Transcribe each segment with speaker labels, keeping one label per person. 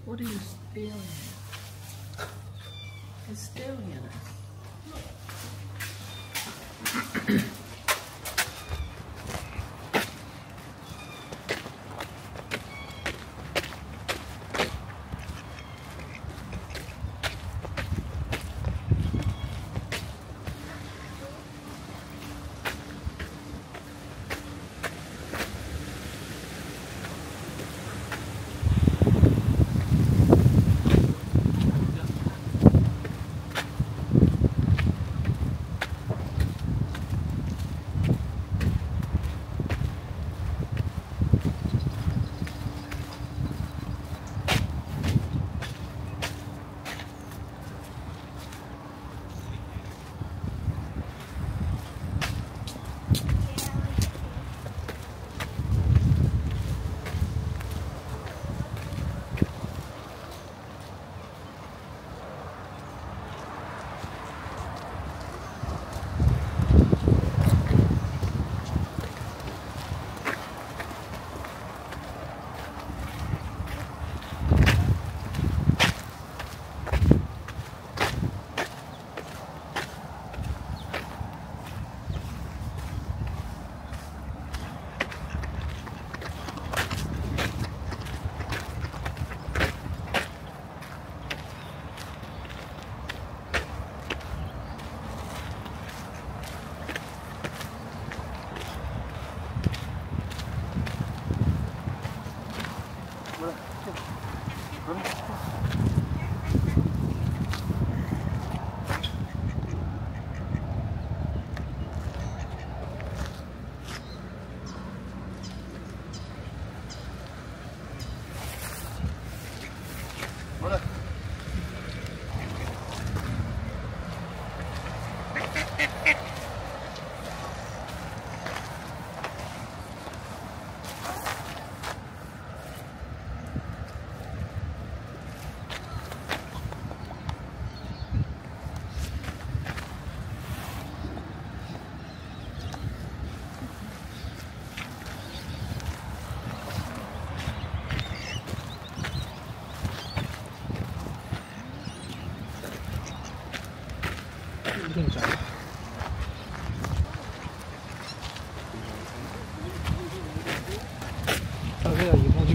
Speaker 1: What are you staring at? It's staring at us.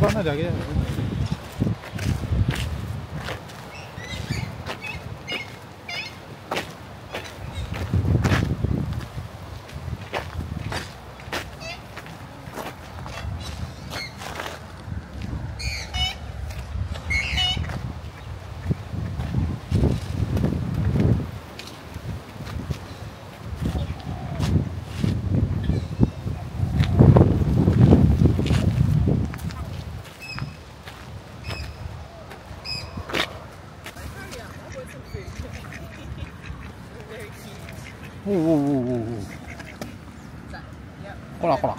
Speaker 2: 縛らないであげないよ。おうおうおうおうおう。ほらほら。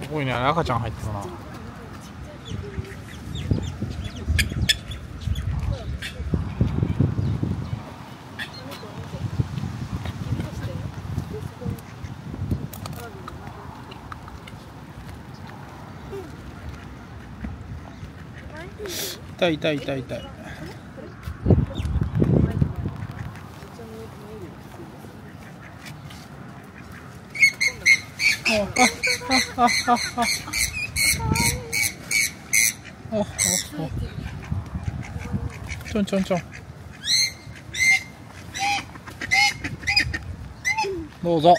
Speaker 2: すごいね、赤ちゃん入ってたな。痛い痛い痛い痛い。ちょんちょんちょん。どうぞ。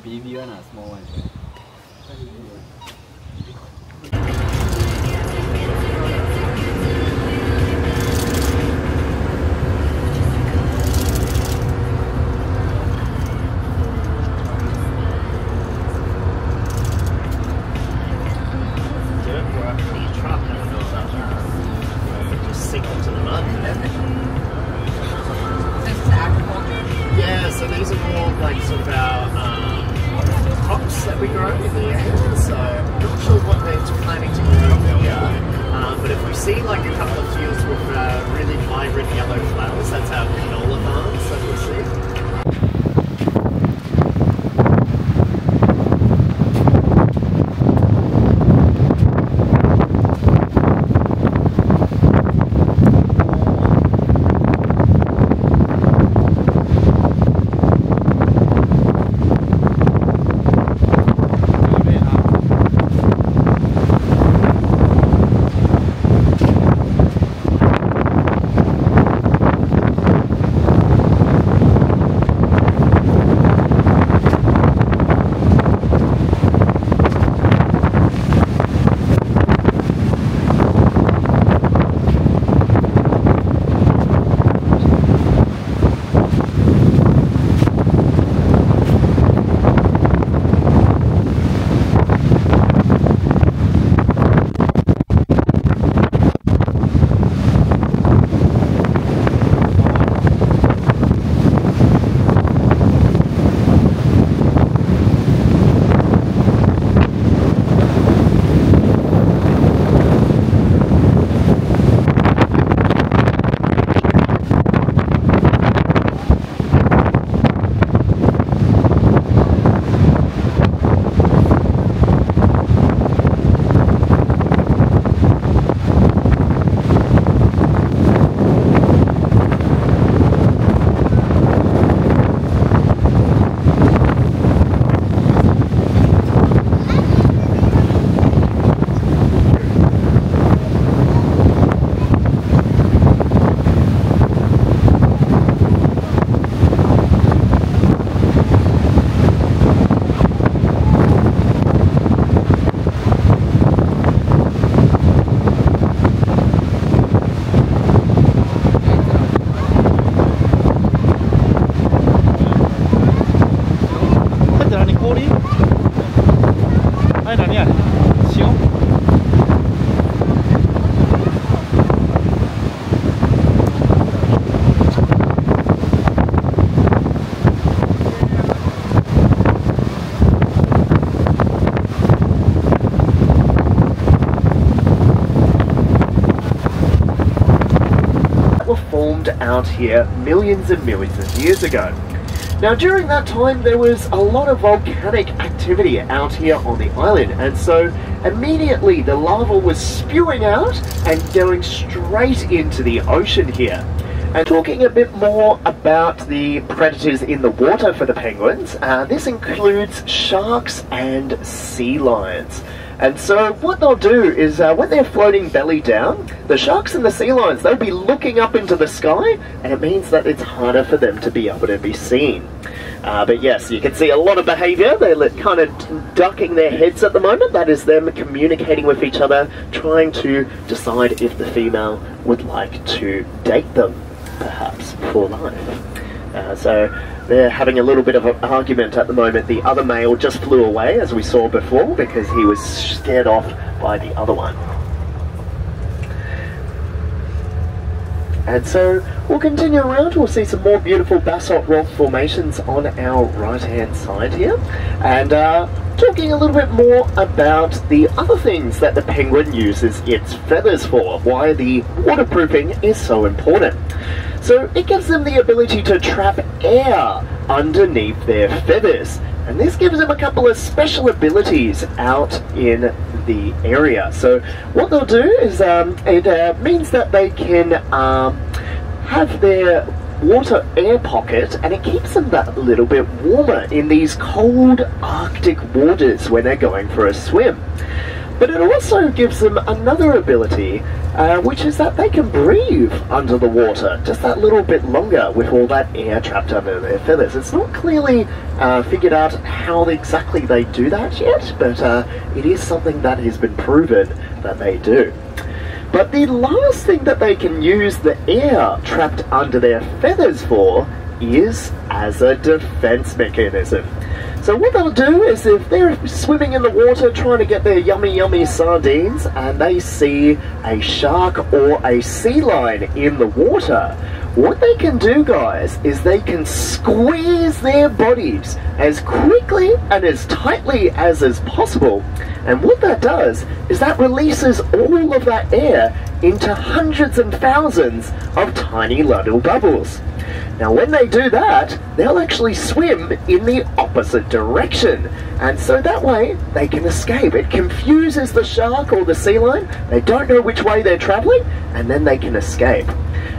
Speaker 3: Baby one or small one? Yeah, so these are more like sort of our crops that we grow in the area, so I'm not sure what they're planning to grow here, but if we see like a couple of fields with really vibrant yellow flowers, that's our canola farms that we see. out here millions and millions of years ago. Now during that time there was a lot of volcanic activity out here on the island, and so immediately the lava was spewing out and going straight into the ocean here. And talking a bit more about the predators in the water for the penguins, this includes sharks and sea lions. And so what they'll do is when they're floating belly down, the sharks and the sea lions, they'll be looking up into the sky, and it means that it's harder for them to be able to be seen. But yes, you can see a lot of behaviour. They're kind of ducking their heads at the moment. That is them communicating with each other, trying to decide if the female would like to date them, perhaps, for life. So they're having a little bit of an argument at the moment. The other male just flew away, as we saw before, because he was scared off by the other one. And so we'll continue around. We'll see some more beautiful basalt rock formations on our right hand side here, and talking a little bit more about the other things that the penguin uses its feathers for, why the waterproofing is so important. So it gives them the ability to trap air underneath their feathers, and this gives them a couple of special abilities out in the area. So what they'll do is it means that they can have their water air pocket, and it keeps them that little bit warmer in these cold Arctic waters when they're going for a swim. But it also gives them another ability, which is that they can breathe under the water just that little bit longer with all that air trapped under their feathers. It's not clearly figured out how exactly they do that yet, but it is something that has been proven that they do. But the last thing that they can use the air trapped under their feathers for is as a defense mechanism. So what they'll do is, if they're swimming in the water trying to get their yummy sardines, and they see a shark or a sea lion in the water, what they can do, guys, is they can squeeze their bodies as quickly and as tightly as is possible. And what that does is that releases all of that air into hundreds and thousands of tiny little bubbles. Now when they do that, they'll actually swim in the opposite direction, and so that way they can escape. It confuses the shark or the sea lion. They don't know which way they're travelling, and then they can escape.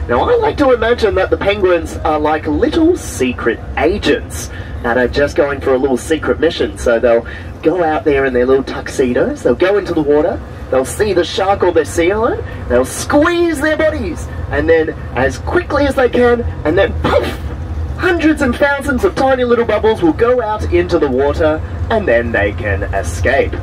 Speaker 3: Now I like to imagine that the penguins are like little secret agents that are just going for a little secret mission. So they'll go out there in their little tuxedos, they'll go into the water, they'll see the shark or the sea lion, they'll squeeze their bodies, and then as quickly as they can, and then poof, hundreds and thousands of tiny little bubbles will go out into the water, and then they can escape.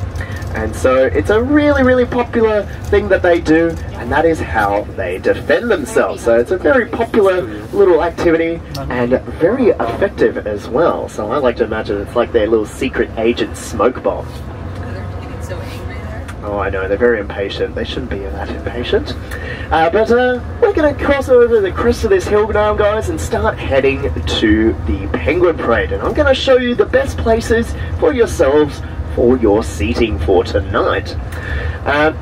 Speaker 3: And so it's a really popular thing that they do, and that is how they defend themselves. So it's a very popular little activity and very effective as well. So I like to imagine it's like their little secret agent smoke bomb. Oh, I know, they're very impatient. They shouldn't be that impatient. But we're going to cross over the crest of this hill now, guys, and start heading to the penguin parade. And I'm going to show you the best places for yourselves for your seating for tonight.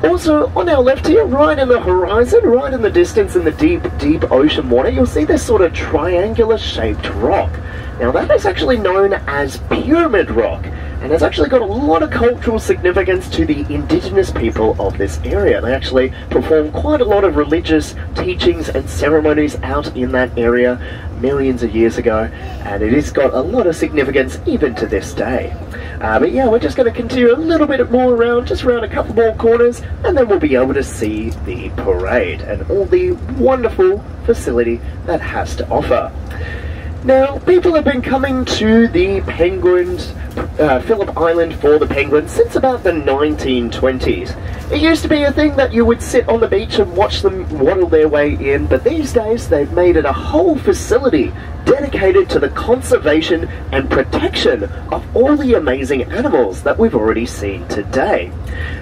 Speaker 3: Also, on our left here, right in the horizon, right in the distance in the deep ocean water, you'll see this sort of triangular shaped rock. Now that is actually known as pyramid rock, and it's actually got a lot of cultural significance to the indigenous people of this area. They actually perform quite a lot of religious teachings and ceremonies out in that area millions of years ago, and it has got a lot of significance even to this day. But yeah, we're just going to continue a little bit more around, just around a couple more corners, and then we'll be able to see the parade and all the wonderful facility that has to offer. Now, people have been coming to the penguins, Phillip Island for the penguins since about the 1920s. It used to be a thing that you would sit on the beach and watch them waddle their way in, but these days they've made it a whole facility dedicated to the conservation and protection of all the amazing animals that we've already seen today.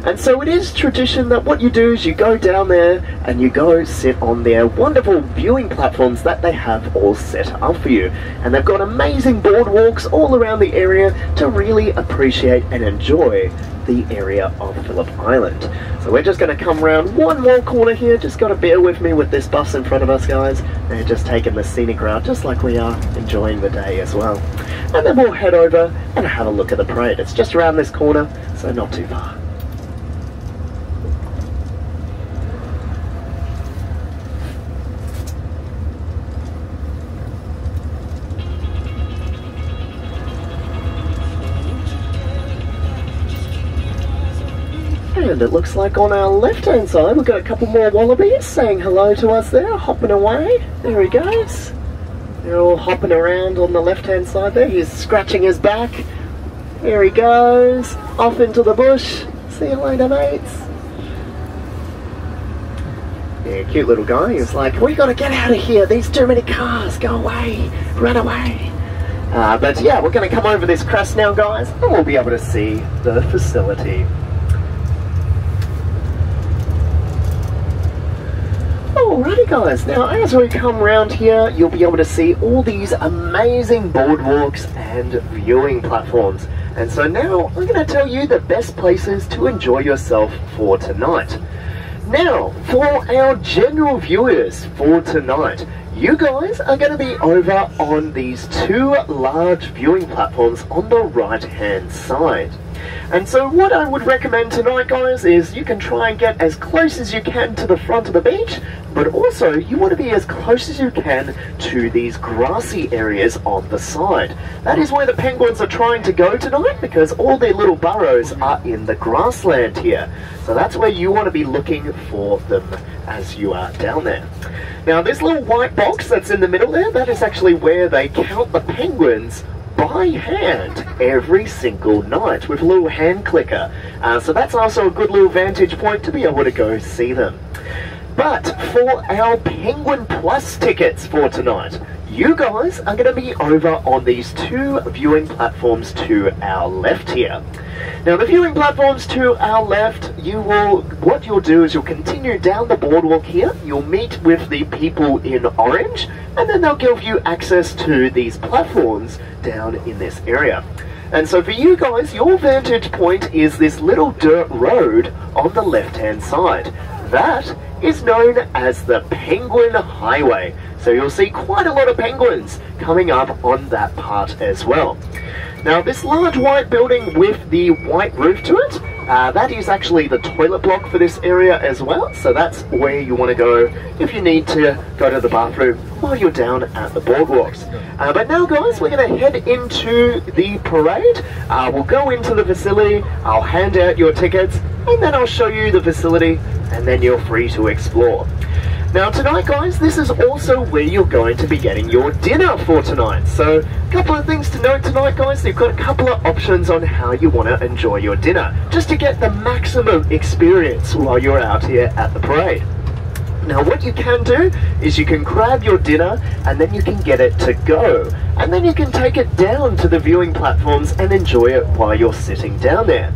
Speaker 3: And so it is tradition that what you do is you go down there and you go sit on their wonderful viewing platforms that they have all set up for you. And they've got amazing boardwalks all around the area to to really appreciate and enjoy the area of Phillip Island. So we're just going to come around one more corner here. Just got to bear with me with this bus in front of us, guys. They're just taking the scenic route just like we are enjoying the day as well. And then we'll head over and have a look at the parade. It's just around this corner, so not too far. And it looks like on our left-hand side we've got a couple more wallabies saying hello to us there, hopping away. There he goes. They're all hopping around on the left-hand side there. He's scratching his back. There he goes, off into the bush. See you later, mates. Yeah, cute little guy. He was like, we got to get out of here. There's too many cars. Go away. Run away. But yeah, we're going to come over this crest now, guys, and we'll be able to see the facility. Alrighty guys, now as we come around here, you'll be able to see all these amazing boardwalks and viewing platforms. And so now I'm going to tell you the best places to enjoy yourself for tonight. Now, for our general viewers for tonight, you guys are going to be over on these two large viewing platforms on the right-hand side. And so what I would recommend tonight, guys, is you can try and get as close as you can to the front of the beach, but also you want to be as close as you can to these grassy areas on the side. That is where the penguins are trying to go tonight, because all their little burrows are in the grassland here. So that's where you want to be looking for them as you are down there. Now this little white box that's in the middle there, that is actually where they count the penguins by hand every single night with a little hand clicker. So that's also a good little vantage point to be able to go see them. But for our Penguin Plus tickets for tonight, you guys are going to be over on these two viewing platforms to our left here. Now the viewing platforms to our left, what you'll do is you'll continue down the boardwalk here, you'll meet with the people in orange, and then they'll give you access to these platforms down in this area. And so for you guys, your vantage point is this little dirt road on the left-hand side. That is known as the Penguin Highway. So you'll see quite a lot of penguins coming up on that part as well. Now this large white building with the white roof to it, that is actually the toilet block for this area as well. So that's where you want to go if you need to go to the bathroom while you're down at the boardwalks. But now guys, we're going to head into the parade. We'll go into the facility, I'll hand out your tickets, and then I'll show you the facility, and then you're free to explore. Now tonight guys, this is also where you're going to be getting your dinner for tonight. So a couple of things to note tonight guys, you've got a couple of options on how you want to enjoy your dinner, just to get the maximum experience while you're out here at the parade. Now what you can do is you can grab your dinner and then you can get it to go. And then you can take it down to the viewing platforms and enjoy it while you're sitting down there.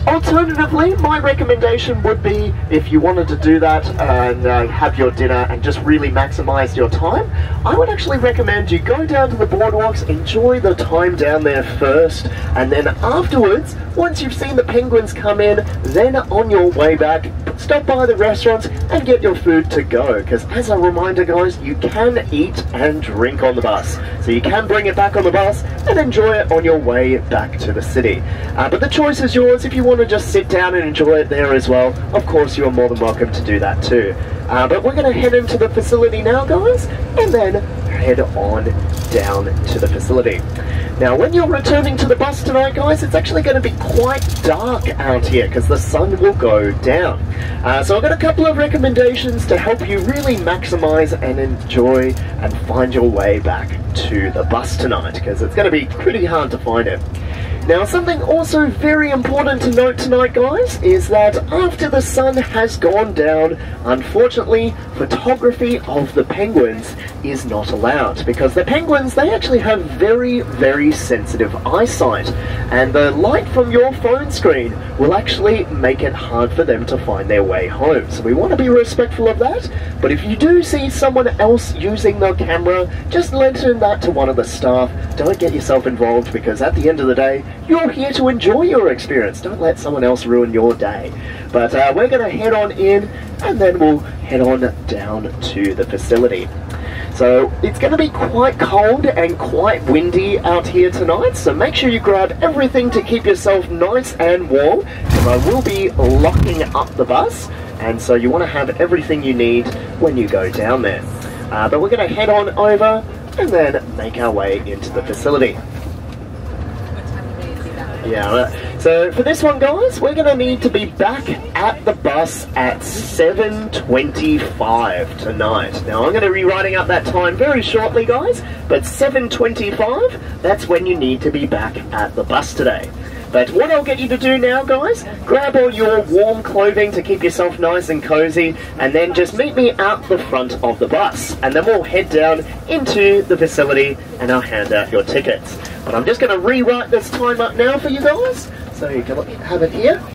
Speaker 3: Alternatively, my recommendation would be, if you wanted to do that and have your dinner and just really maximize your time, I would actually recommend you go down to the boardwalks, enjoy the time down there first, and then afterwards, once you've seen the penguins come in, then on your way back, stop by the restaurants and get your food to go. Because as a reminder guys, you can eat and drink on the bus. So you can bring it back on the bus and enjoy it on your way back to the city. But the choice is yours. If you want to just sit down and enjoy it there as well, of course you're more than welcome to do that too. But we're going to head into the facility now guys, and then head on down to the facility. Now when you're returning to the bus tonight guys, it's actually going to be quite dark out here because the sun will go down. So I've got a couple of recommendations to help you really maximize and enjoy and find your way back to the bus tonight, because it's going to be pretty hard to find it. Now something also very important to note tonight guys is that after the sun has gone down, unfortunately photography of the penguins is not allowed, because the penguins, they actually have very, very sensitive eyesight, and the light from your phone screen will actually make it hard for them to find their way home. So we want to be respectful of that, but if you do see someone else using the camera, just mention that to one of the staff. Don't get yourself involved, because at the end of the day, you're here to enjoy your experience. Don't let someone else ruin your day. But we're going to head on in, and then we'll head on down to the facility. So it's going to be quite cold and quite windy out here tonight, so make sure you grab everything to keep yourself nice and warm, because I will be locking up the bus, and so you want to have everything you need when you go down there. But we're going to head on over and then make our way into the facility. Yeah, so for this one, guys, we're going to need to be back at the bus at 7:25 tonight. Now, I'm going to be writing up that time very shortly, guys, but 7:25, that's when you need to be back at the bus today. But what I'll get you to do now, guys, grab all your warm clothing to keep yourself nice and cozy, and then just meet me out the front of the bus. And then we'll head down into the facility and I'll hand out your tickets. But I'm just going to rewrite this time up now for you guys, so you can have it here.